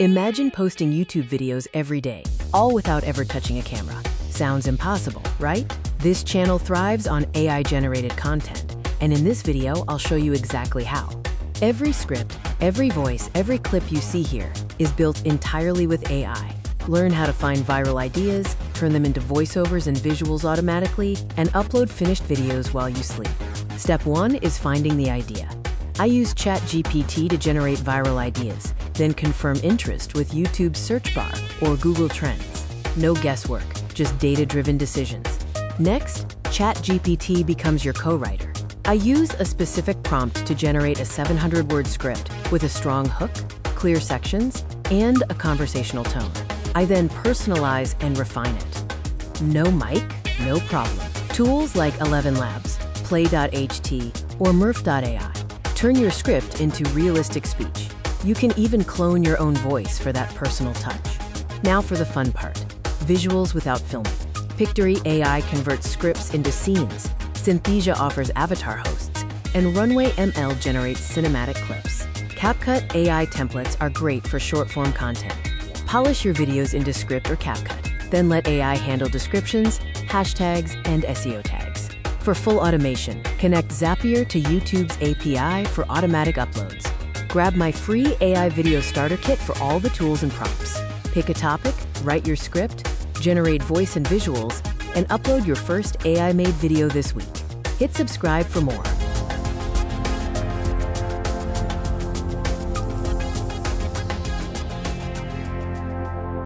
Imagine posting YouTube videos every day, all without ever touching a camera. Sounds impossible, right? This channel thrives on AI-generated content, and in this video, I'll show you exactly how. Every script, every voice, every clip you see here is built entirely with AI. Learn how to find viral ideas, turn them into voiceovers and visuals automatically, and upload finished videos while you sleep. Step 1 is finding the idea. I use ChatGPT to generate viral ideas, then confirm interest with YouTube's search bar or Google Trends. No guesswork, just data-driven decisions. Next, ChatGPT becomes your co-writer. I use a specific prompt to generate a 700-word script with a strong hook, clear sections, and a conversational tone. I then personalize and refine it. No mic? No problem. Tools like 11 Labs, Play.ht, or Murph.ai turn your script into realistic speech. You can even clone your own voice for that personal touch. Now for the fun part, visuals without filming. Pictory AI converts scripts into scenes, Synthesia offers avatar hosts, and Runway ML generates cinematic clips. CapCut AI templates are great for short-form content. Polish your videos into script or CapCut, then let AI handle descriptions, hashtags, and SEO tags. For full automation, connect Zapier to YouTube's API for automatic uploads. Grab my free AI video starter kit for all the tools and prompts. Pick a topic, write your script, generate voice and visuals, and upload your first AI-made video this week. Hit subscribe for more.